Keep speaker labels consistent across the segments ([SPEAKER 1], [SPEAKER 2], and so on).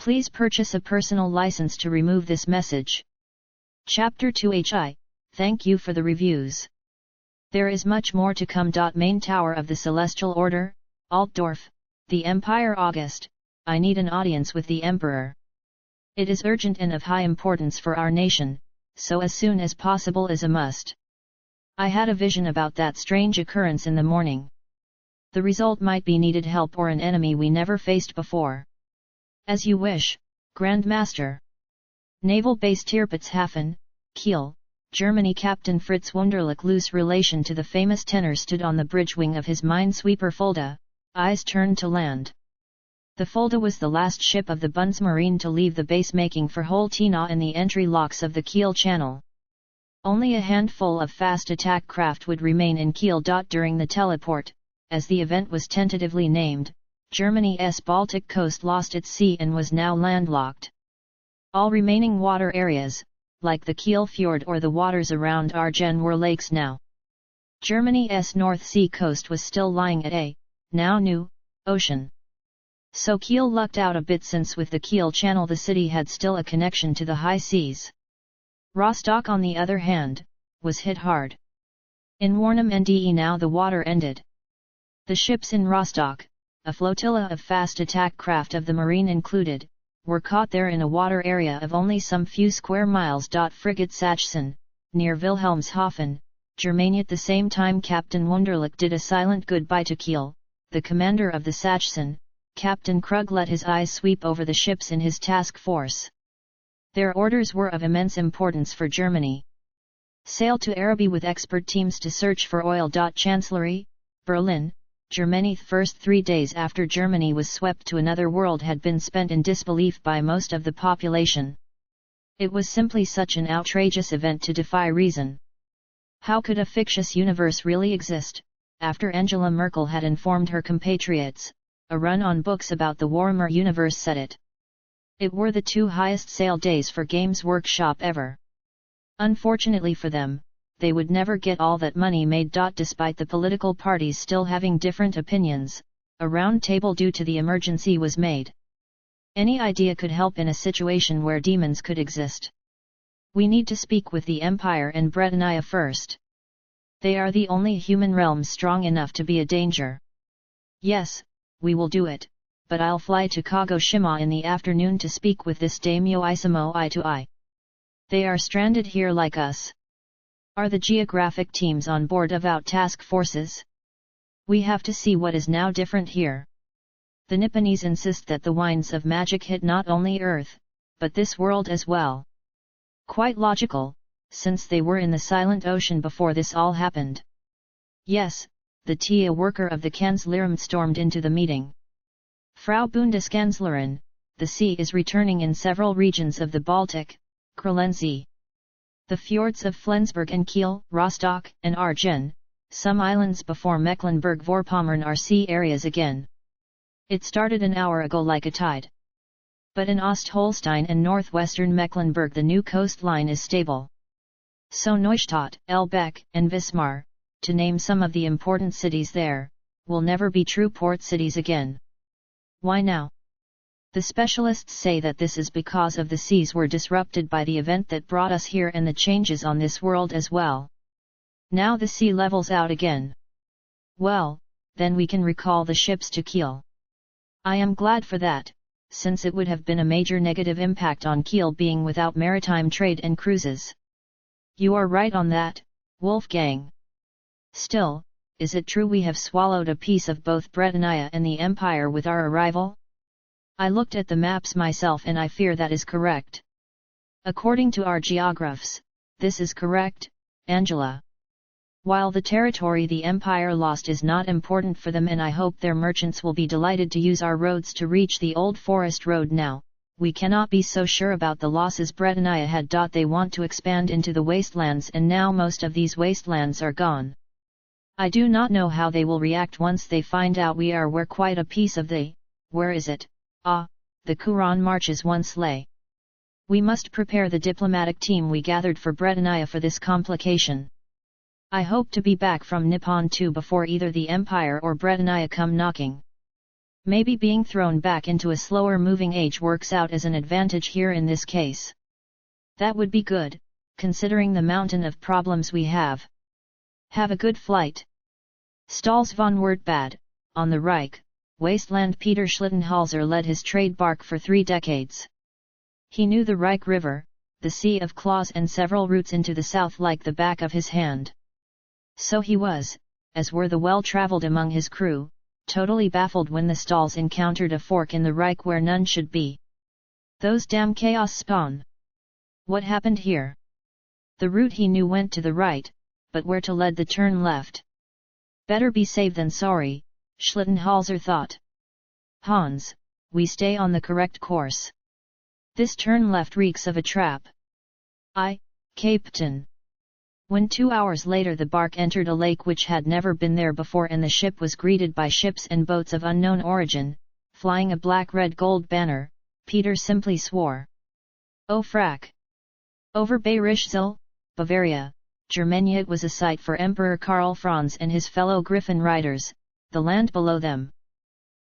[SPEAKER 1] Please purchase a personal license to remove this message. Chapter 2 Thank you for the reviews. There is much more to come. Main Tower of the Celestial Order, Altdorf, the Empire. August, I need an audience with the Emperor. It is urgent and of high importance for our nation, so as soon as possible is a must. I had a vision about that strange occurrence in the morning. The result might be needed help or an enemy we never faced before. As you wish, Grand Master. Naval Base Tierpitzhafen, Kiel, Germany. Captain Fritz Wunderlich. Loose relation to the famous tenor stood on the bridge wing of his minesweeper Fulda, eyes turned to land. The Fulda was the last ship of the Bundesmarine to leave the base, making for Holtena and the entry locks of the Kiel Channel. Only a handful of fast attack craft would remain in Kiel. During the teleport, as the event was tentatively named, Germany's Baltic coast lost its sea and was now landlocked. All remaining water areas, like the Kiel Fjord or the waters around Argen, were lakes now. Germany's North Sea coast was still lying at a, now new, ocean. So Kiel lucked out a bit, since with the Kiel Channel the city had still a connection to the high seas. Rostock, on the other hand, was hit hard. In Warnum Nde now the water ended. The ships in Rostock, a flotilla of fast attack craft of the Marine included, were caught there in a water area of only some few square miles. Frigate Sachsen, near Wilhelmshaven, Germany. At the same time Captain Wunderlich did a silent goodbye to Kiel. The commander of the Sachsen, Captain Krug, let his eyes sweep over the ships in his task force. Their orders were of immense importance for Germany. Sail to Araby with expert teams to search for oil. Chancellery, Berlin, Germany. The first 3 days after Germany was swept to another world had been spent in disbelief by most of the population. It was simply such an outrageous event to defy reason. How could a fictitious universe really exist? After Angela Merkel had informed her compatriots, a run on books about the Warhammer universe said it. It were the 2 highest sale days for Games Workshop ever. Unfortunately for them, they would never get all that money made. Despite the political parties still having different opinions, a round table due to the emergency was made. Any idea could help in a situation where demons could exist. We need to speak with the Empire and Britannia first. They are the only human realms strong enough to be a danger. Yes, we will do it, but I'll fly to Kagoshima in the afternoon to speak with this daimyo Isamo eye to eye. They are stranded here like us. Are the geographic teams on board of out task forces? We have to see what is now different here. The Nipponese insist that the winds of magic hit not only Earth, but this world as well. Quite logical, since they were in the silent ocean before this all happened. Yes, the TIA worker of the Kanzleramt stormed into the meeting. Frau Bundeskanzlerin, the sea is returning in several regions of the Baltic, Kralenzie. The fjords of Flensburg and Kiel, Rostock, and Argen, some islands before Mecklenburg-Vorpommern are sea areas again. It started an hour ago like a tide. But in Ostholstein and northwestern Mecklenburg the new coastline is stable. So Neustadt, Elbeck, and Wismar, to name some of the important cities there, will never be true port cities again. Why now? The specialists say that this is because of the seas were disrupted by the event that brought us here and the changes on this world as well. Now the sea levels out again. Well, then we can recall the ships to Kiel. I am glad for that, since it would have been a major negative impact on Kiel being without maritime trade and cruises. You are right on that, Wolfgang. Still, is it true we have swallowed a piece of both Britannia and the Empire with our arrival? I looked at the maps myself and I fear that is correct. According to our geographs, this is correct, Angela. While the territory the Empire lost is not important for them and I hope their merchants will be delighted to use our roads to reach the Old Forest Road now, we cannot be so sure about the losses Britannia had. They want to expand into the wastelands and now most of these wastelands are gone. I do not know how they will react once they find out we are where quite a piece of the, where is it? The Kuron marches once lay. We must prepare the diplomatic team we gathered for Britannia for this complication. I hope to be back from Nippon too before either the Empire or Britannia come knocking. Maybe being thrown back into a slower moving age works out as an advantage here in this case. That would be good, considering the mountain of problems we have. Have a good flight. Stals von Wertbad, on the Reich, wasteland. Peter Schlittenhalser led his trade bark for 3 decades. He knew the Reich River, the Sea of Claws and several routes into the south like the back of his hand. So he was, as were the well-traveled among his crew, totally baffled when the Stals encountered a fork in the Reich where none should be. Those damn chaos spawn! What happened here? The route he knew went to the right, but where to lead the turn left? Better be safe than sorry, Schlittenhalser thought. Hans, we stay on the correct course. This turn left reeks of a trap. Aye, Captain. When 2 hours later the bark entered a lake which had never been there before and the ship was greeted by ships and boats of unknown origin, flying a black-red-gold banner, Peter simply swore. Oh frack! Over Bayerischzell, Bavaria, Germania, it was a sight for Emperor Karl Franz and his fellow Griffin riders, the land below them.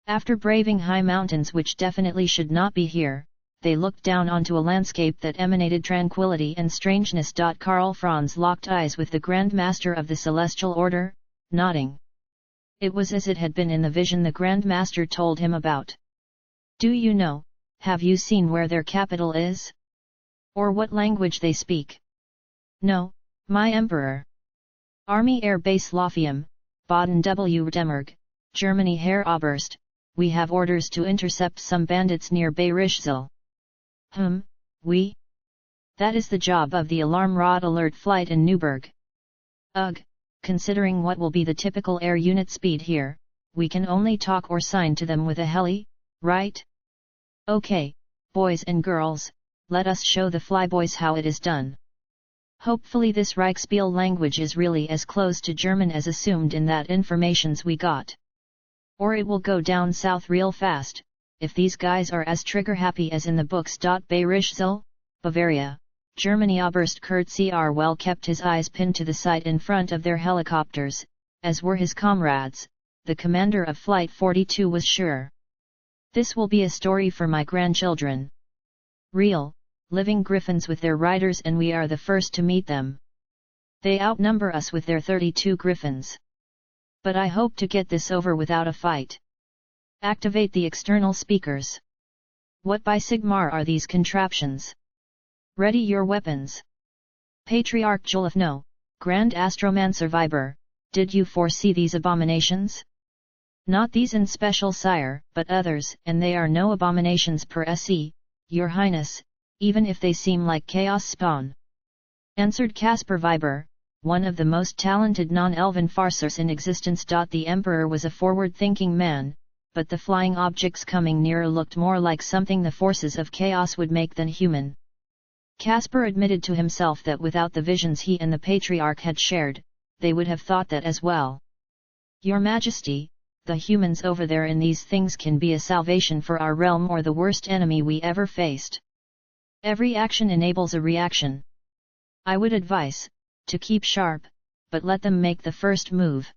[SPEAKER 1] After braving high mountains which definitely should not be here, they looked down onto a landscape that emanated tranquility and strangeness. Karl Franz locked eyes with the Grand Master of the Celestial Order, nodding. It was as it had been in the vision the Grand Master told him about. Do you know, have you seen where their capital is? Or what language they speak? No, my Emperor. Army Air Base Lothium, Baden-Württemberg, Germany. Herr Oberst, we have orders to intercept some bandits near Bayerischzell. We? That is the job of the Alarm Rod Alert Flight in Newburgh. Ugh, considering what will be the typical air unit speed here, we can only talk or sign to them with a heli, right? Okay, boys and girls, let us show the flyboys how it is done. Hopefully this Reichsspiel language is really as close to German as assumed in that informations we got. Or it will go down south real fast, if these guys are as trigger-happy as in the books. Bayerischzell, Bavaria, Germany. Oberst Kurt Cr. well kept his eyes pinned to the sight in front of their helicopters, as were his comrades. The commander of Flight 42 was sure. This will be a story for my grandchildren. Real, living griffins with their riders, and we are the first to meet them. They outnumber us with their 32 griffins. But I hope to get this over without a fight. Activate the external speakers. What by Sigmar are these contraptions? Ready your weapons. Patriarch Jolif. No, Grand Astromancer Viber, did you foresee these abominations? Not these in special, sire, but others, and they are no abominations per se, your highness, even if they seem like chaos spawn. Answered Caspar Viber, one of the most talented non-elven farcers in existence. The Emperor was a forward-thinking man, but the flying objects coming nearer looked more like something the forces of chaos would make than human. Caspar admitted to himself that without the visions he and the Patriarch had shared, they would have thought that as well. Your Majesty, the humans over there in these things can be a salvation for our realm or the worst enemy we ever faced. Every action enables a reaction. I would advise, to keep sharp, but let them make the first move.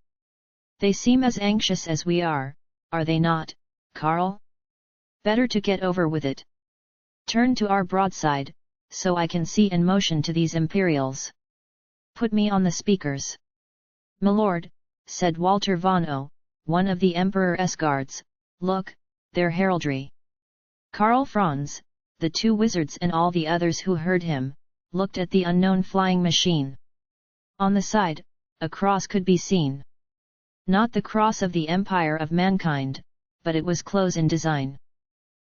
[SPEAKER 1] They seem as anxious as we are they not, Karl? Better to get over with it. Turn to our broadside, so I can see and motion to these Imperials. Put me on the speakers. Milord, said Walter von O, one of the Emperor's guards, look, their heraldry. Karl Franz, the 2 wizards and all the others who heard him, looked at the unknown flying machine. On the side, a cross could be seen. Not the cross of the Empire of Mankind, but it was close in design.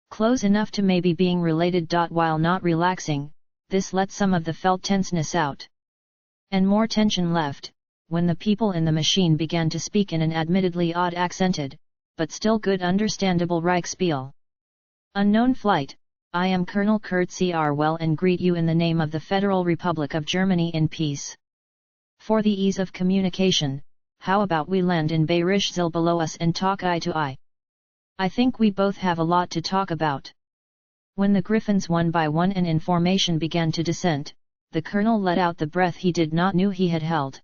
[SPEAKER 1] Close enough to maybe being related. While not relaxing, this let some of the felt tenseness out. And more tension left, when the people in the machine began to speak in an admittedly odd accented, but still good understandable Reichsspiel. Unknown flight, I am Colonel Kurt Cr. well and greet you in the name of the Federal Republic of Germany in peace. For the ease of communication, how about we land in Bayerischzell below us and talk eye to eye? I think we both have a lot to talk about. When the griffins one by one and in formation began to descend, the colonel let out the breath he did not knew he had held.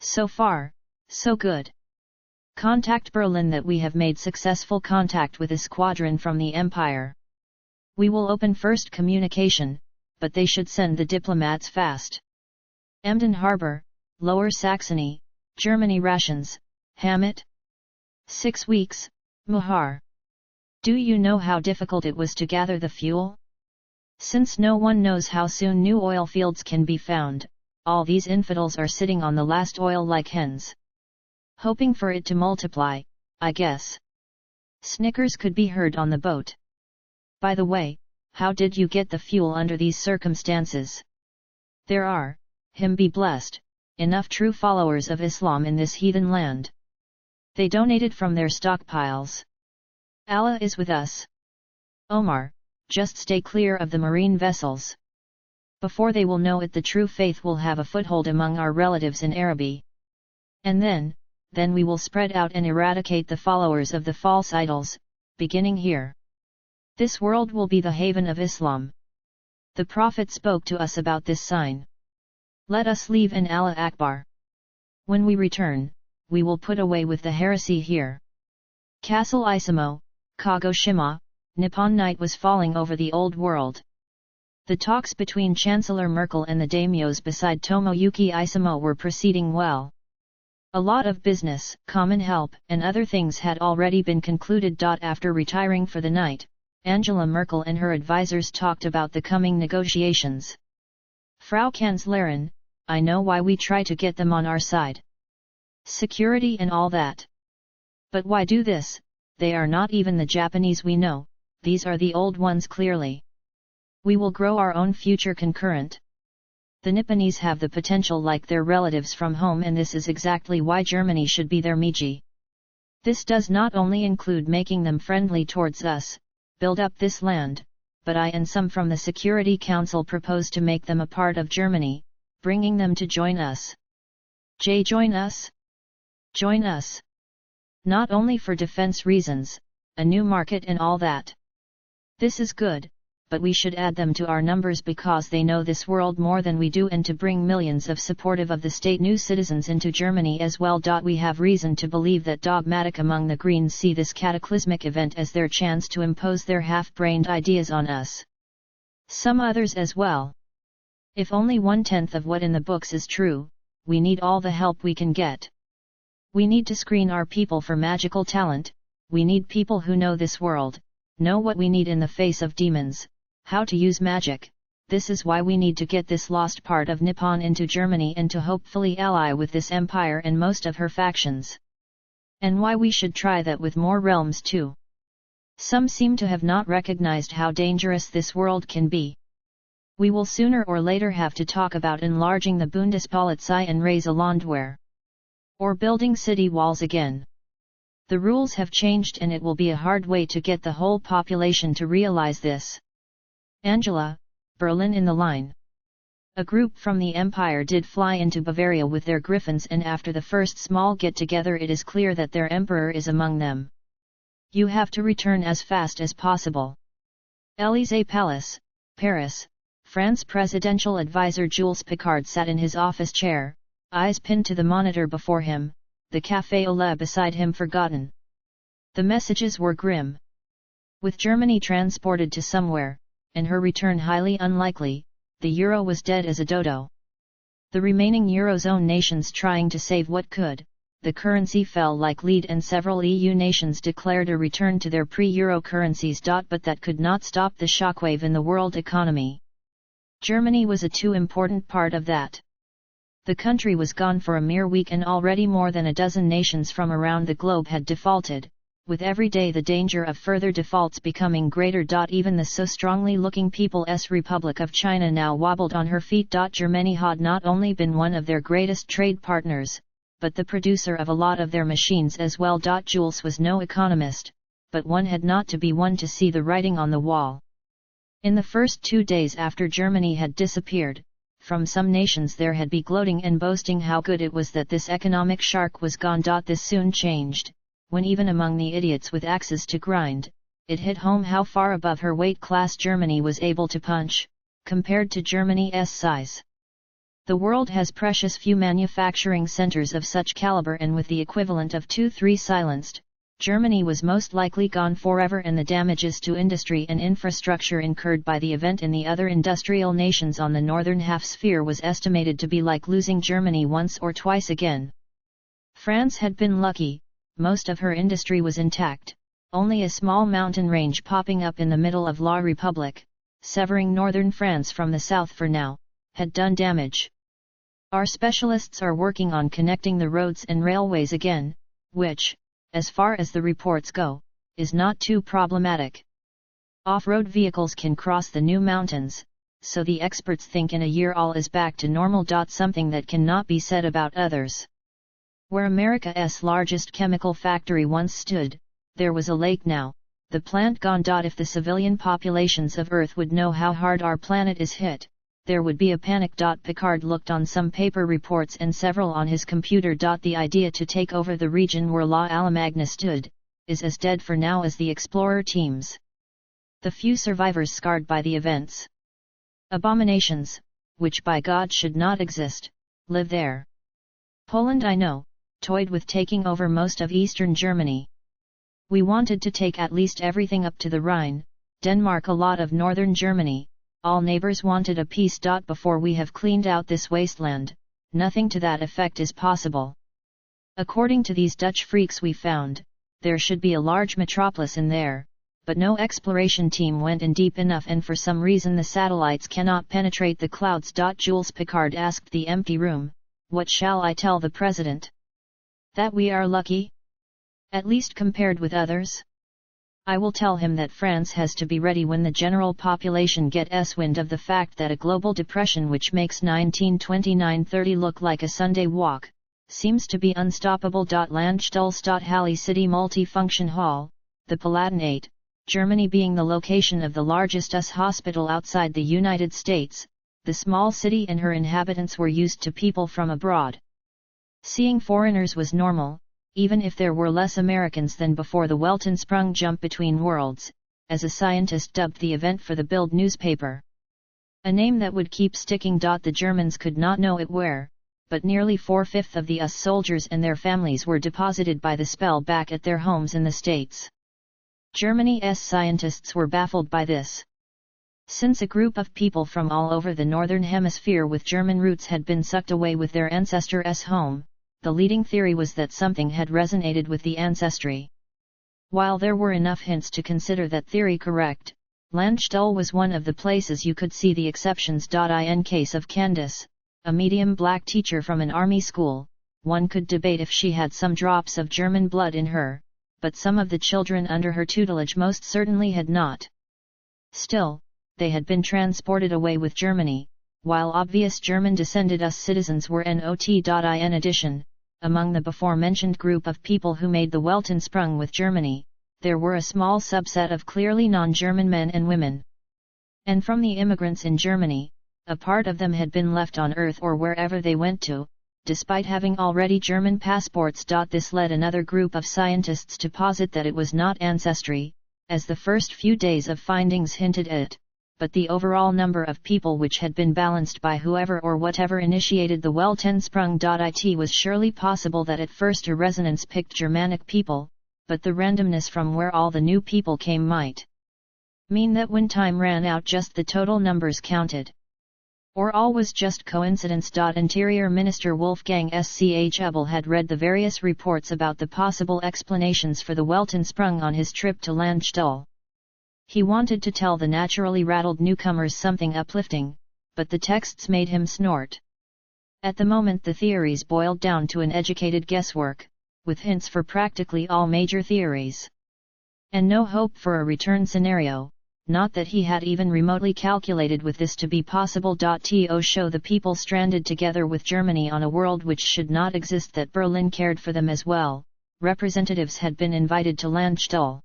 [SPEAKER 1] So far, so good. Contact Berlin that we have made successful contact with a squadron from the Empire. We will open first communication, but they should send the diplomats fast. Emden Harbor, Lower Saxony, Germany rations, Hammett. 6 weeks, Muhar. Do you know how difficult it was to gather the fuel? Since no one knows how soon new oil fields can be found, all these infidels are sitting on the last oil like hens. Hoping for it to multiply, I guess. Snickers could be heard on the boat. By the way, how did you get the fuel under these circumstances? There are, him be blessed, enough true followers of Islam in this heathen land. They donated from their stockpiles. Allah is with us. Omar, just stay clear of the marine vessels. Before they will know it, the true faith will have a foothold among our relatives in Araby. And then we will spread out and eradicate the followers of the false idols, beginning here. This world will be the haven of Islam. The Prophet spoke to us about this sign. Let us leave in Allah Akbar. When we return, we will put away with the heresy here. Castle Isamo, Kagoshima, Nippon night was falling over the old world. The talks between Chancellor Merkel and the daimyos beside Tomoyuki Isamo were proceeding well. A lot of business, common help, and other things had already been concluded. After retiring for the night, Angela Merkel and her advisors talked about the coming negotiations. Frau Kanzlerin, I know why we try to get them on our side. Security and all that. But why do this? They are not even the Japanese we know, these are the old ones clearly. We will grow our own future concurrent. The Nipponese have the potential like their relatives from home, and this is exactly why Germany should be their Meiji. This does not only include making them friendly towards us, build up this land, but I and some from the Security Council propose to make them a part of Germany, bringing them to join us. Join us? Join us. Not only for defense reasons, a new market and all that. This is good, but we should add them to our numbers because they know this world more than we do, and to bring millions of supportive of the state new citizens into Germany as well. We have reason to believe that dogmatic among the Greens see this cataclysmic event as their chance to impose their half-brained ideas on us. Some others as well. If only 1/10 of what in the books is true, we need all the help we can get. We need to screen our people for magical talent, we need people who know this world, know what we need in the face of demons, how to use magic. This is why we need to get this lost part of Nippon into Germany and to hopefully ally with this empire and most of her factions. And why we should try that with more realms too. Some seem to have not recognized how dangerous this world can be. We will sooner or later have to talk about enlarging the Bundespolizei and raise a Landwehr. Or building city walls again. The rules have changed and it will be a hard way to get the whole population to realize this. Angela, Berlin in the line. A group from the Empire did fly into Bavaria with their griffins, and after the first small get-together it is clear that their emperor is among them. You have to return as fast as possible. Élysée Palace, Paris, France. Presidential advisor Jules Picard sat in his office chair, eyes pinned to the monitor before him, the café au lait beside him forgotten. The messages were grim. With Germany transported to somewhere, and her return highly unlikely, the euro was dead as a dodo. The remaining eurozone nations trying to save what could, the currency fell like lead and several EU nations declared a return to their pre-euro currencies. But that could not stop the shockwave in the world economy. Germany was a too important part of that. The country was gone for a mere week and already more than a dozen nations from around the globe had defaulted, with every day the danger of further defaults becoming greater. Even the so strongly looking People's Republic of China now wobbled on her feet. Germany had not only been one of their greatest trade partners, but the producer of a lot of their machines as well. Jules was no economist, but one had not to be one to see the writing on the wall. In the first 2 days after Germany had disappeared, from some nations there had been gloating and boasting how good it was that this economic shark was gone. This soon changed, when even among the idiots with axes to grind, it hit home how far above her weight class Germany was able to punch, compared to Germany's size. The world has precious few manufacturing centers of such caliber, and with the equivalent of 2-3 silenced, Germany was most likely gone forever, and the damages to industry and infrastructure incurred by the event in the other industrial nations on the northern half-sphere was estimated to be like losing Germany once or twice again. France had been lucky, most of her industry was intact, only a small mountain range popping up in the middle of La Republique, severing northern France from the south for now, had done damage. Our specialists are working on connecting the roads and railways again, which, as far as the reports go, is not too problematic. Off-road vehicles can cross the new mountains, so the experts think in a year all is back to normal. Something that cannot be said about others. Where America's largest chemical factory once stood, there was a lake now, the plant gone. If the civilian populations of Earth would know how hard our planet is hit, there would be a panic. Picard looked on some paper reports and several on his computer. The idea to take over the region where La Allamagna stood, is as dead for now as the explorer teams. The few survivors scarred by the events. Abominations, which by God should not exist, live there. Poland, I know, toyed with taking over most of eastern Germany. We wanted to take at least everything up to the Rhine, Denmark, a lot of northern Germany. All neighbors wanted a peace. Before we have cleaned out this wasteland, nothing to that effect is possible. According to these Dutch freaks we found, there should be a large metropolis in there, but no exploration team went in deep enough, and for some reason the satellites cannot penetrate the clouds. Jules Picard asked the empty room, "What shall I tell the President? That we are lucky? At least compared with others? I will tell him that France has to be ready when the general population gets wind of the fact that a global depression which makes 1929-30 look like a Sunday walk, seems to be unstoppable." Landstuhlstadt City Multifunction Hall, the Palatinate, Germany being the location of the largest US hospital outside the United States, the small city and her inhabitants were used to people from abroad. Seeing foreigners was normal, even if there were less Americans than before the Weltensprung jump between worlds, as a scientist dubbed the event for the Bild newspaper. A name that would keep sticking. The Germans could not know it where, but nearly 4/5 of the US soldiers and their families were deposited by the spell back at their homes in the States. Germany's scientists were baffled by this. Since a group of people from all over the Northern Hemisphere with German roots had been sucked away with their ancestors' home, the leading theory was that something had resonated with the ancestry. While there were enough hints to consider that theory correct, Landstuhl was one of the places you could see the exceptions. In case of Candace, a medium black teacher from an army school, one could debate if she had some drops of German blood in her, but some of the children under her tutelage most certainly had not. Still, they had been transported away with Germany, while obvious German-descended US citizens were not. In addition, among the before-mentioned group of people who made the Weltensprung with Germany, there were a small subset of clearly non-German men and women. And from the immigrants in Germany, a part of them had been left on Earth or wherever they went to, despite having already German passports. This led another group of scientists to posit that it was not ancestry, as the first few days of findings hinted at, but the overall number of people which had been balanced by whoever or whatever initiated the Weltensprung. It was surely possible that at first a resonance picked Germanic people, but the randomness from where all the new people came might mean that when time ran out just the total numbers counted. Or all was just coincidence. Interior Minister Wolfgang Schäuble had read the various reports about the possible explanations for the Weltensprung on his trip to Landstuhl. He wanted to tell the naturally rattled newcomers something uplifting, but the texts made him snort. At the moment the theories boiled down to an educated guesswork, with hints for practically all major theories. And no hope for a return scenario, not that he had even remotely calculated with this to be possible. To show the people stranded together with Germany on a world which should not exist that Berlin cared for them as well, representatives had been invited to Landstuhl.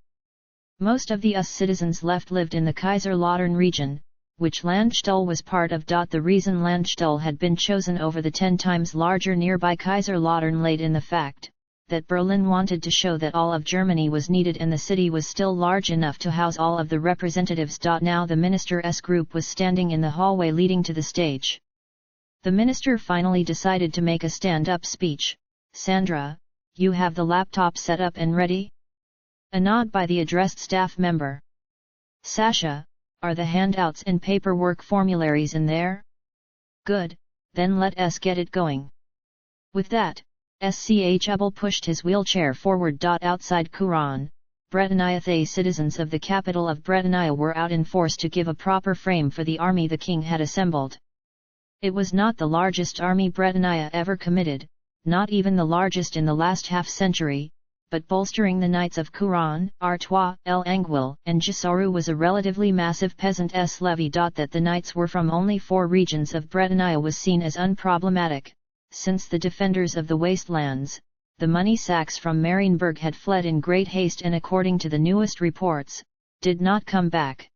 [SPEAKER 1] Most of the US citizens left lived in the Kaiserslautern region, which Landstuhl was part of. The reason Landstuhl had been chosen over the 10 times larger nearby Kaiserslautern laid in the fact that Berlin wanted to show that all of Germany was needed and the city was still large enough to house all of the representatives. Now the minister's group was standing in the hallway leading to the stage. The minister finally decided to make a stand-up speech. Sandra, you have the laptop set up and ready? A nod by the addressed staff member. Sasha, are the handouts and paperwork formularies in there? Good, then let us get it going. With that, Schubel pushed his wheelchair forward. Outside Quran, Bretania, the citizens of the capital of Bretania were out in force to give a proper frame for the army the king had assembled. It was not the largest army Bretania ever committed, not even the largest in the last half-century, but bolstering the knights of Quran, Artois, El Anguil, and Jisaru was a relatively massive peasant levy. That the knights were from only 4 regions of Bretania was seen as unproblematic, since the defenders of the wastelands, the money sacks from Marienburg, had fled in great haste and, according to the newest reports, did not come back.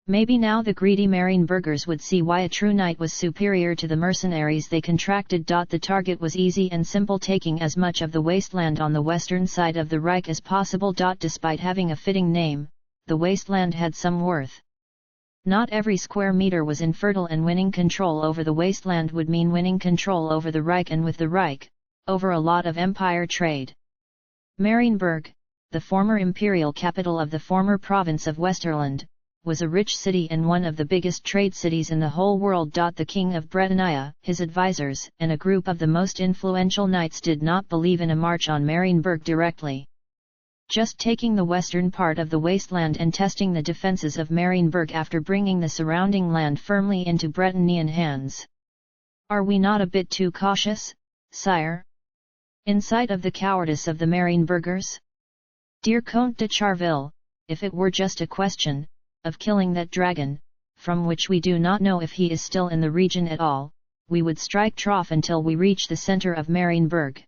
[SPEAKER 1] Maybe now the greedy Marienburgers would see why a true knight was superior to the mercenaries they contracted. The target was easy and simple, taking as much of the wasteland on the western side of the Reich as possible. Despite having a fitting name, the wasteland had some worth. Not every square meter was infertile, and winning control over the wasteland would mean winning control over the Reich, and with the Reich, over a lot of empire trade. Marienburg, the former imperial capital of the former province of Westerland, was a rich city and one of the biggest trade cities in the whole world. The king of Bretania, his advisors, and a group of the most influential knights did not believe in a march on Marienburg directly. Just taking the western part of the wasteland and testing the defences of Marienburg after bringing the surrounding land firmly into Bretonian hands. Are we not a bit too cautious, sire? In sight of the cowardice of the Marienburgers? Dear Comte de Charville, if it were just a question of killing that dragon, from which we do not know if he is still in the region at all, we would strike trough until we reach the center of Marienburg.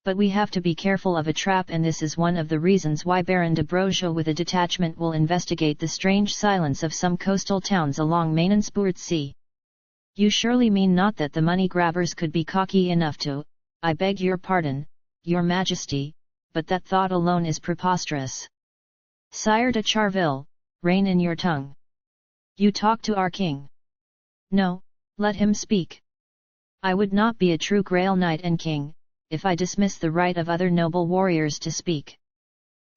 [SPEAKER 1] But we have to be careful of a trap, and this is one of the reasons why Baron de Broja with a detachment will investigate the strange silence of some coastal towns along Mainenspoort Sea. You surely mean not that the money grabbers could be cocky enough to, I beg your pardon, your majesty, but that thought alone is preposterous. Sire de Charville, rein in your tongue. You talk to our king. No, let him speak. I would not be a true Grail knight and king, if I dismiss the right of other noble warriors to speak.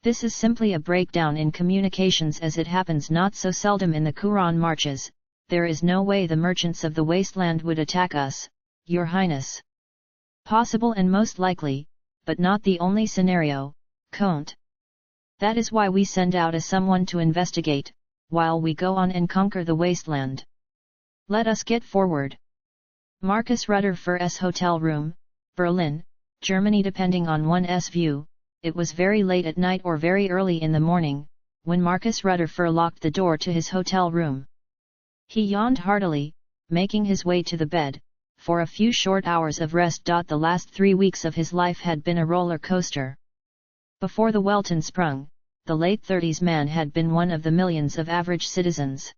[SPEAKER 1] This is simply a breakdown in communications, as it happens not so seldom in the Quran marches. There is no way the merchants of the wasteland would attack us, your highness. Possible and most likely, but not the only scenario, Comte. That is why we send out someone to investigate, while we go on and conquer the wasteland. Let us get forward. Marcus Rutter for S hotel room, Berlin, Germany. Depending on one's view, it was very late at night or very early in the morning, when Marcus Rutter locked the door to his hotel room. He yawned heartily, making his way to the bed, for a few short hours of rest. The last 3 weeks of his life had been a roller coaster. Before the Welton sprung, the late 30s man had been one of the millions of average citizens.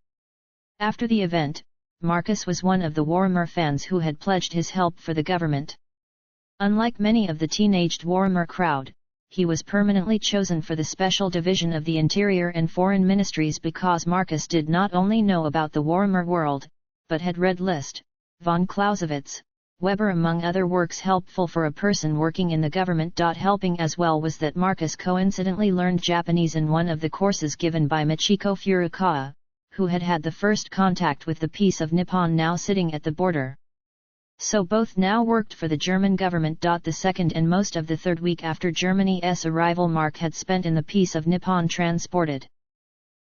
[SPEAKER 1] After the event, Marcus was one of the Warhammer fans who had pledged his help for the government. Unlike many of the teenaged Warhammer crowd, he was permanently chosen for the Special Division of the Interior and Foreign Ministries because Marcus did not only know about the Warhammer world, but had read Liszt, von Clausewitz, Weber among other works helpful for a person working in the government. Helping as well was that Marcus coincidentally learned Japanese in one of the courses given by Michiko Furukawa, who had had the first contact with the Peace of Nippon, now sitting at the border. So both now worked for the German government. The second and most of the third week after Germany's arrival Mark had spent in the Peace of Nippon transported.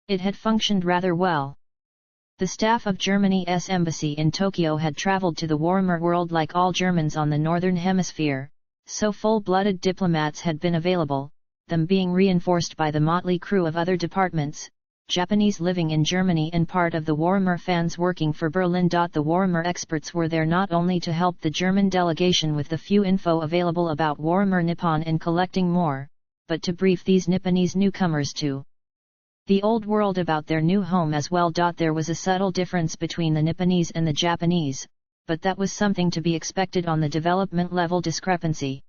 [SPEAKER 1] It had functioned rather well. The staff of Germany's embassy in Tokyo had traveled to the Warhammer world like all Germans on the Northern Hemisphere, so full-blooded diplomats had been available, them being reinforced by the motley crew of other departments, Japanese living in Germany and part of the Warhammer fans working for Berlin. The Warhammer experts were there not only to help the German delegation with the few info available about Warhammer Nippon and collecting more, but to brief these Nipponese newcomers too. The old world about their new home as well. There was a subtle difference between the Nipponese and the Japanese, but that was something to be expected on the development level discrepancy.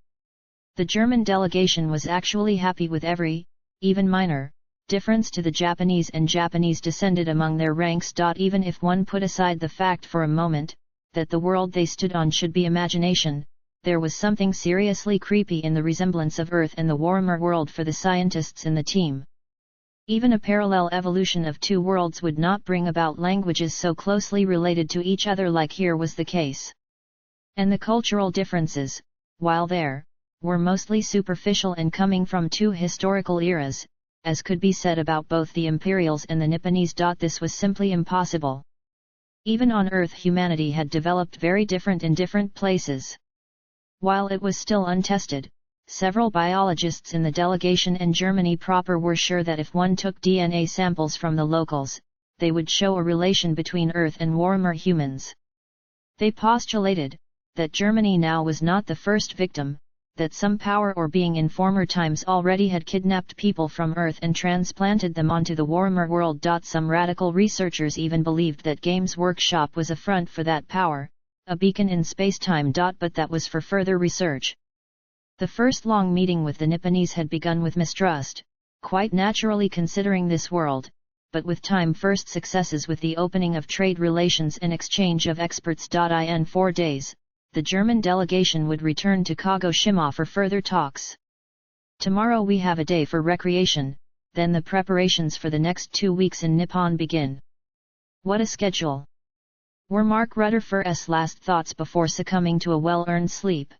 [SPEAKER 1] The German delegation was actually happy with every, even minor, difference to the Japanese and Japanese descended among their ranks. Even if one put aside the fact for a moment, that the world they stood on should be imagination. There was something seriously creepy in the resemblance of Earth and the Warhammer world for the scientists in the team. Even a parallel evolution of two worlds would not bring about languages so closely related to each other like here was the case. And the cultural differences, while there, were mostly superficial and coming from two historical eras, as could be said about both the Imperials and the Nipponese. This was simply impossible. Even on Earth humanity had developed very different in different places. While it was still untested, several biologists in the delegation and Germany proper were sure that if one took DNA samples from the locals, they would show a relation between Earth and Warhammer humans. They postulated that Germany now was not the first victim, that some power or being in former times already had kidnapped people from Earth and transplanted them onto the Warhammer world. Some radical researchers even believed that Games Workshop was a front for that power, a beacon in space-time. But that was for further research. The first long meeting with the Nipponese had begun with mistrust, quite naturally considering this world, but with time first successes with the opening of trade relations and exchange of experts. In 4 days, the German delegation would return to Kagoshima for further talks. Tomorrow we have a day for recreation, then the preparations for the next 2 weeks in Nippon begin. What a schedule! Were Mark Rutherford's last thoughts before succumbing to a well-earned sleep.